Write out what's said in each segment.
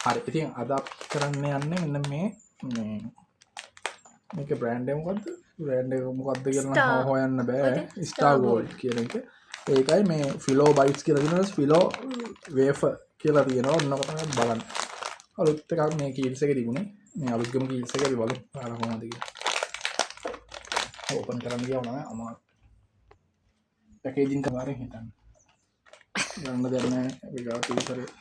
හරි ඉතින් අද කරන්න යන්නේ මෙන්න මේ මේක බ්‍රෑන්ඩ් එක මොකද්ද බ්‍රෑන්ඩ් එක මොකද්ද කියලා හොයන්න බෑ ස්ටාර් ගෝල්ඩ් කියන එක ඒකයි මේ ෆිලෝ බයිට්ස් කියලා තියෙනවා ෆිලෝ වේෆර් කියලා තියෙනවා ඔන්නක තමයි බලන්න අලුත් එකක් මේ කීල්ස් එකේ තිබුණේ මේ අලුත්ගම කීල්ස් එකේ බලමු බලන්න කොහොමද කියලා ඕපන් කරන්න ගියාම නෑ අමාරු පැකේජින් කමාරෙන් හිටන්න ගන්න දෙයක් නෑ අපි ගාව කීල්ස්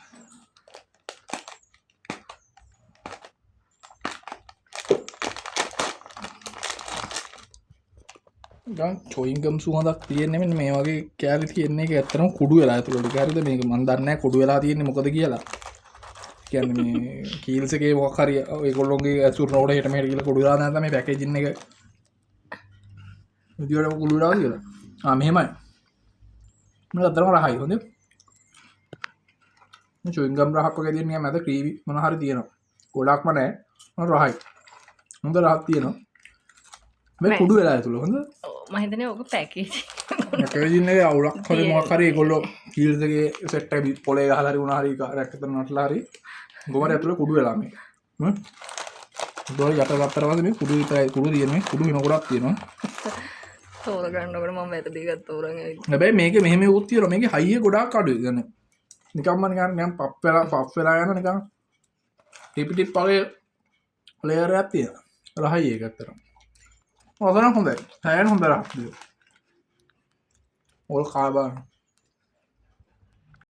චොයින්ගම් සුවඳක් තියෙන්නේ මෙන්න මේ වගේ කෑලි තියෙන්නේ ඒක ඇත්තටම කුඩු වෙලා ඇතුළට හරිද මේක මම දන්නේ නැහැ කුඩු වෙලා තියෙන්නේ මොකද කියලා කියන්නේ මේ කීල්ස් එකේ මොකක් හරි ඒගොල්ලෝගේ ඇසුර නෝඩ හෙට මෙහෙට කියලා කුඩු වෙලා නැත්නම් මේ පැකේජින් එක විදියට කුඩු වෙලා කියලා මෙහෙමයි මම අතරම රහයි හොඳේ මේ චොයින්ගම් රහක් වගේ දෙන්නේ මැද ක්‍රීමි මොන හරි තියෙනවා ගොඩක්ම නැහැ මොන රහයි හොඳ රහක් තියෙනවා මේ කුඩු වෙලා ඇතුළ හොඳ මම හිතන්නේ ඕක පැකේජ් පැකේජින් එකේ අවුලක් හරි මොකක් හරි ඒගොල්ලෝ කීල්ස් එකේ සෙට් එක පොලේ ගහලා හරි වුණා හරි රැක් එක නටලා හරි ගොමර ඇතුළේ කුඩු වෙලා මේ දොර යට ගත්තට පස්සේ මේ කුඩු විතරයි කුඩු තියෙනවා කුඩු හිම ගොඩක් තියෙනවා තෝරගන්නකොට මම වැරදි ගත්ත තෝරන් හැබැයි මේකේ මෙහෙම උත් තියෙනවා මේකේ හයිය ගොඩාක් අඩුයි يعني නිකම්ම නිකන් පප් වෙලා යන නිකන් ටිප් වගේ ලේයර් එකක් තියෙනවා රහයි ඒක ඇත්තටම ඔතන හොඳයි. හැයන් හොඳ රහක්. ඕල් කාබා